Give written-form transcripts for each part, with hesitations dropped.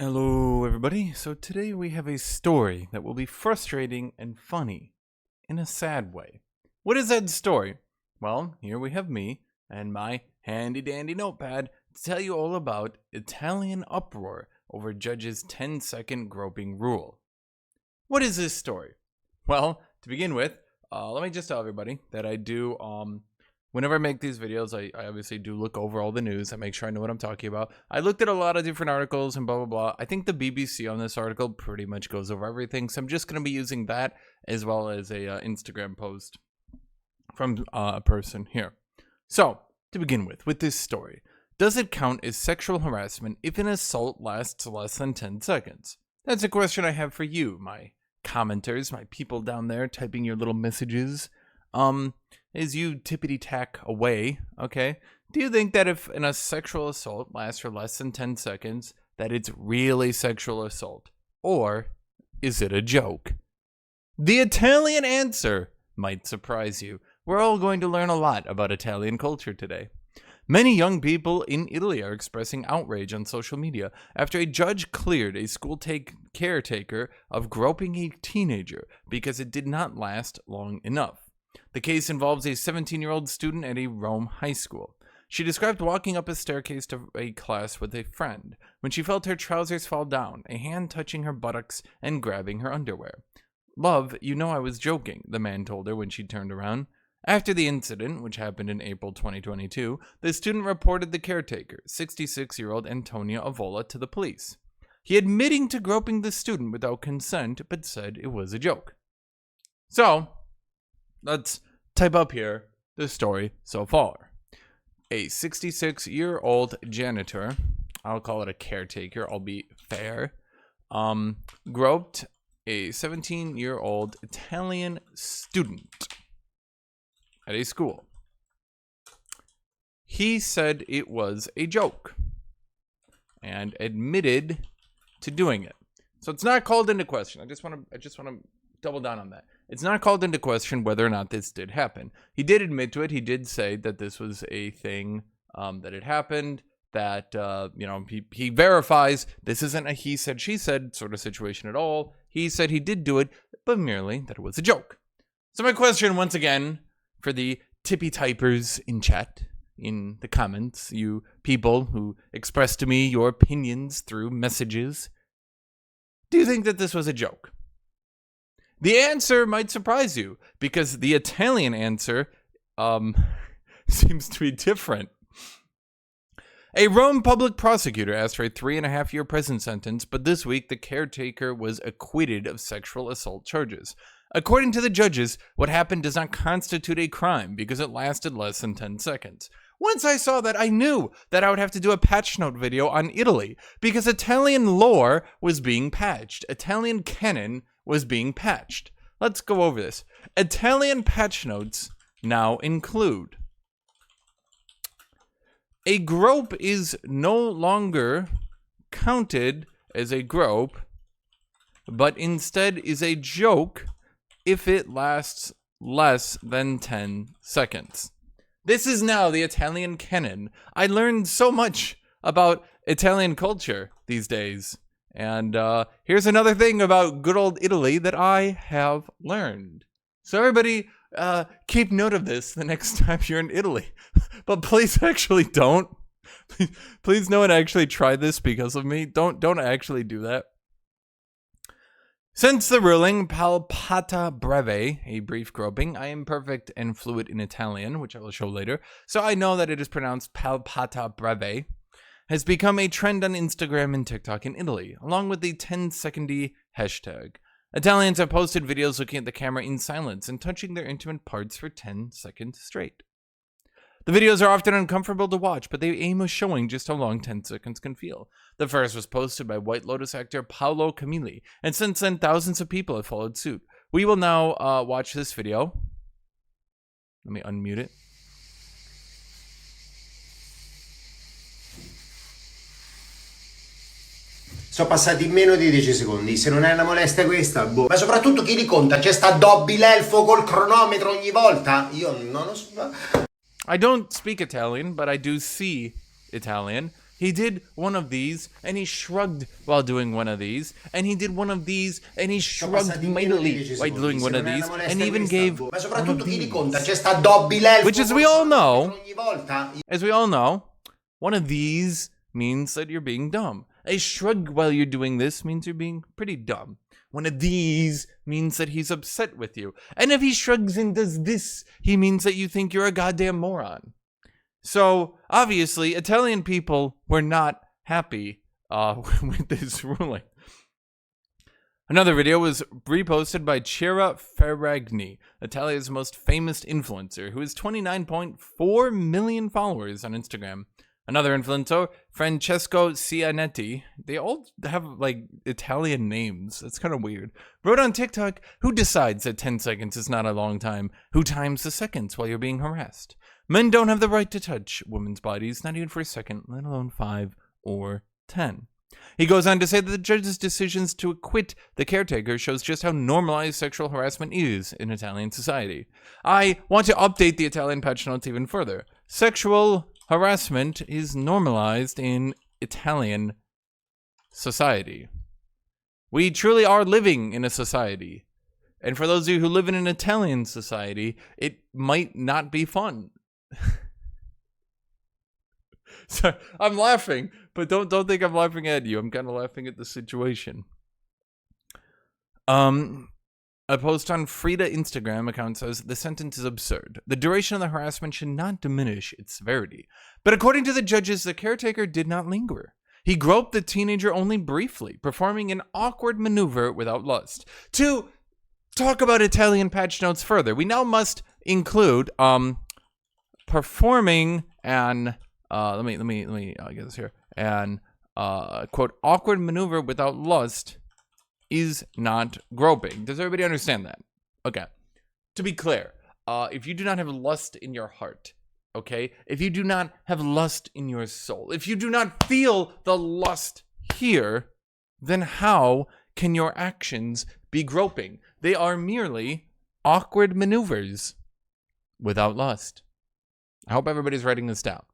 Hello, everybody. So today we have a story that will be frustrating and funny in a sad way. What is that story? Well, here we have me and my handy dandy notepad to tell you all about Italian uproar over judge's 10-second groping rule. What is this story? Well, to begin with, let me just tell everybody that I do whenever I make these videos, I obviously do look over all the news. I make sure I know what I'm talking about. I looked at a lot of different articles and blah, blah, blah. I think the BBC on this article pretty much goes over everything. So I'm just going to be using that as well as a Instagram post from a person here. So, to begin with this story. Does it count as sexual harassment if an assault lasts less than 10 seconds? That's a question I have for you, my commenters, my people down there typing your little messages. As you tippity-tack away, okay, do you think that if a sexual assault lasts for less than 10 seconds, that it's really sexual assault? Or is it a joke? The Italian answer might surprise you. We're all going to learn a lot about Italian culture today. Many young people in Italy are expressing outrage on social media after a judge cleared a school caretaker of groping a teenager because it did not last long enough. The case involves a 17-year-old student at a Rome high school. She described walking up a staircase to a class with a friend when she felt her trousers fall down, a hand touching her buttocks and grabbing her underwear. "Love, you know I was joking," the man told her when she turned around. After the incident, which happened in April 2022, the student reported the caretaker, 66-year-old Antonio Avola, to the police. He admitting to groping the student without consent, but said it was a joke. So, let's type up here the story so far. A 66-year-old janitor, I'll call it a caretaker, I'll be fair, groped a 17-year-old Italian student at a school. He said it was a joke and admitted to doing it. So it's not called into question. I just want to double down on that. It's not called into question whether or not this did happen. He did admit to it. He did say that this was a thing that had happened, that, he verifies this isn't a he said, she said sort of situation at all. He said he did do it, but merely that it was a joke. So my question, once again, for the tippy typers in chat, in the comments, you people who express to me your opinions through messages, do you think that this was a joke? The answer might surprise you, because the Italian answer seems to be different. A Rome public prosecutor asked for a 3.5-year prison sentence, but this week the caretaker was acquitted of sexual assault charges. According to the judges, what happened does not constitute a crime because it lasted less than 10 seconds. Once I saw that, I knew that I would have to do a patch note video on Italy, because Italian lore was being patched. Italian canon was being patched. Let's go over this. Italian patch notes now include: a grope is no longer counted as a grope, but instead is a joke if it lasts less than 10 seconds. This is now the Italian canon. I learned so much about Italian culture these days. And here's another thing about good old Italy that I have learned. So everybody, keep note of this the next time you're in Italy. But please actually don't. Please no one actually try this because of me. Don't actually do that. Since the ruling, palpata breve, a brief groping, I am perfect and fluent in Italian, which I will show later, so I know that it is pronounced palpata breve, has become a trend on Instagram and TikTok in Italy, along with the 10-secondy hashtag. Italians have posted videos looking at the camera in silence and touching their intimate parts for 10 seconds straight. The videos are often uncomfortable to watch, but they aim at showing just how long 10 seconds can feel. The first was posted by White Lotus actor Paolo Camilli, and since then thousands of people have followed suit. We will now watch this video. Let me unmute it. Sono passati meno di 10 secondi. Se non è una molestia questa, boh. Ma soprattutto chi li conta? C'è sta Dobby l'elfo col cronometro ogni volta? Io non lo so. I don't speak Italian, but I do see Italian. He did one of these, and he shrugged while doing one of these, and he did one of these, and he shrugged mightily while doing one of these, and he even gave Ma one soprattutto of chi li these. conta? C'è sta Dobby l'elfo Which, as col we all know, cronometro ogni volta. one of these means that you're being dumb. A shrug while you're doing this means you're being pretty dumb. One of these means that he's upset with you. And if he shrugs and does this, he means that you think you're a goddamn moron. So, obviously, Italian people were not happy with this ruling. Another video was reposted by Chiara Ferragni, Italia's most famous influencer, who has 29.4 million followers on Instagram. Another influencer, Francesco Cianetti, they all have like Italian names. That's kind of weird. Wrote on TikTok, who decides that 10 seconds is not a long time? Who times the seconds while you're being harassed? Men don't have the right to touch women's bodies, not even for a second, let alone 5 or 10. He goes on to say that the judge's decisions to acquit the caretaker shows just how normalized sexual harassment is in Italian society. I want to update the Italian patch notes even further. Sexual harassment is normalized in Italian society. We truly are living in a society. And for those of you who live in an Italian society, it might not be fun. So I'm laughing, but don't think I'm laughing at you. I'm kind of laughing at the situation. A post on Frida Instagram account says the sentence is absurd. The duration of the harassment should not diminish its severity. But according to the judges, the caretaker did not linger. He groped the teenager only briefly, performing an awkward maneuver without lust. To talk about Italian patch notes further, we now must include performing an let me get this here. An quote awkward maneuver without lust is not groping. Does everybody understand that? Okay. To be clear, if you do not have lust in your heart, okay? If you do not have lust in your soul, if you do not feel the lust here, then how can your actions be groping? They are merely awkward maneuvers without lust. I hope everybody's writing this down.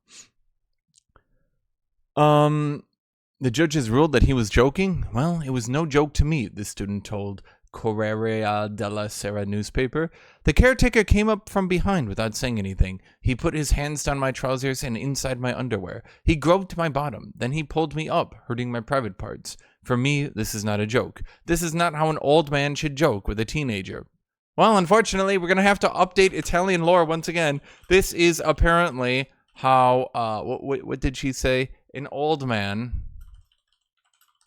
The judges ruled that he was joking. Well, it was no joke to me, the student told Corriere della Sera newspaper. The caretaker came up from behind without saying anything. He put his hands down my trousers and inside my underwear. He groped my bottom. Then he pulled me up, hurting my private parts. For me, this is not a joke. This is not how an old man should joke with a teenager. Well, unfortunately, we're going to have to update Italian lore once again. This is apparently how, what did she say? An old man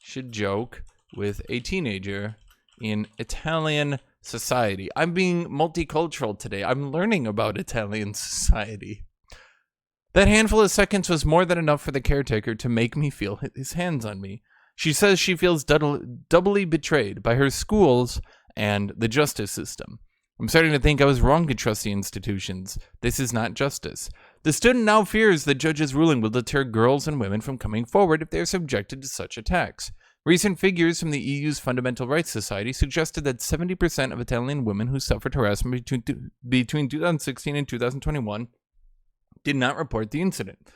should joke with a teenager in Italian society. I'm being multicultural today. I'm learning about Italian society. That handful of seconds was more than enough for the caretaker to make me feel his hands on me. She says she feels doubly betrayed by her schools and the justice system. I'm starting to think I was wrong to trust the institutions. This is not justice. The student now fears the judge's ruling will deter girls and women from coming forward if they are subjected to such attacks. Recent figures from the EU's Fundamental Rights Society suggested that 70% of Italian women who suffered harassment between 2016 and 2021 did not report the incident.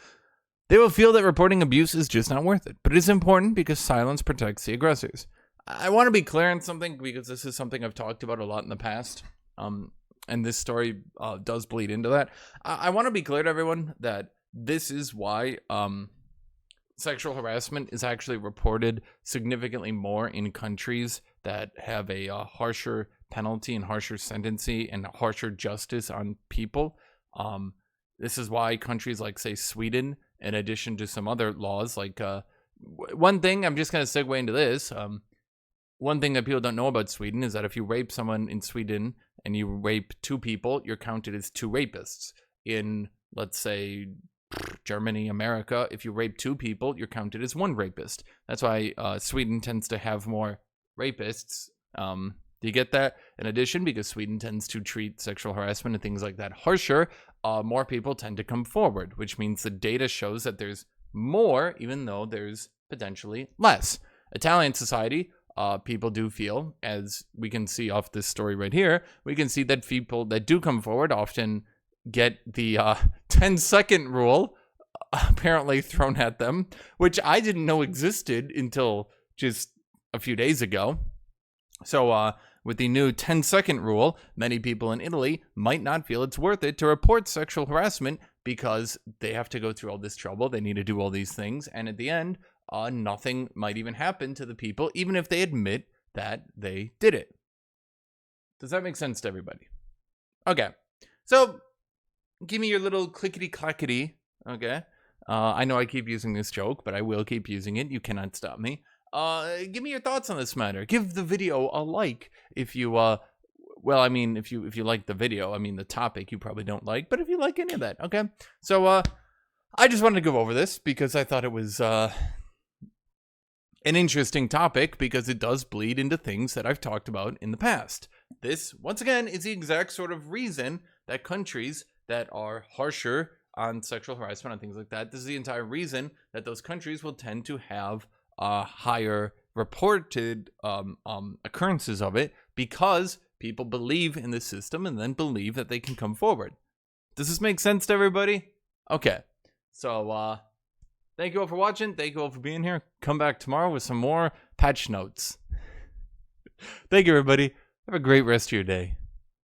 They will feel that reporting abuse is just not worth it, but it is important because silence protects the aggressors. I want to be clear on something because this is something I've talked about a lot in the past. And this story does bleed into that. I want to be clear to everyone that this is why sexual harassment is actually reported significantly more in countries that have a harsher penalty and harsher sentencing and harsher justice on people. This is why countries like, say, Sweden, in addition to some other laws, like one thing, I'm just going to segue into this. One thing that people don't know about Sweden is that if you rape someone in Sweden and you rape 2 people, you're counted as 2 rapists. In, let's say, Germany, America, if you rape 2 people, you're counted as 1 rapist. That's why Sweden tends to have more rapists. Do you get that? In addition, because Sweden tends to treat sexual harassment and things like that harsher, more people tend to come forward, which means the data shows that there's more, even though there's potentially less. Italian society, people do feel, as we can see off this story right here, we can see that people that do come forward often get the 10-second rule apparently thrown at them, which I didn't know existed until just a few days ago. So, with the new 10-second rule, many people in Italy might not feel it's worth it to report sexual harassment because they have to go through all this trouble. They need to do all these things. And at the end, nothing might even happen to the people, even if they admit that they did it. Does that make sense to everybody? Okay. So, give me your little clickety-clackety, okay? I know I keep using this joke, but I will keep using it. You cannot stop me. Give me your thoughts on this matter. Give the video a like if you, if you like the video. I mean, the topic you probably don't like, but if you like any of that, okay? So, I just wanted to go over this because I thought it was, an interesting topic because it does bleed into things that I've talked about in the past. This, once again, is the exact sort of reason that countries that are harsher on sexual harassment and things like that, this is the entire reason that those countries will tend to have higher reported occurrences of it, because people believe in the system and then believe that they can come forward. Does this make sense to everybody? Okay. So, thank you all for watching. Thank you all for being here. Come back tomorrow with some more patch notes. Thank you, everybody. Have a great rest of your day.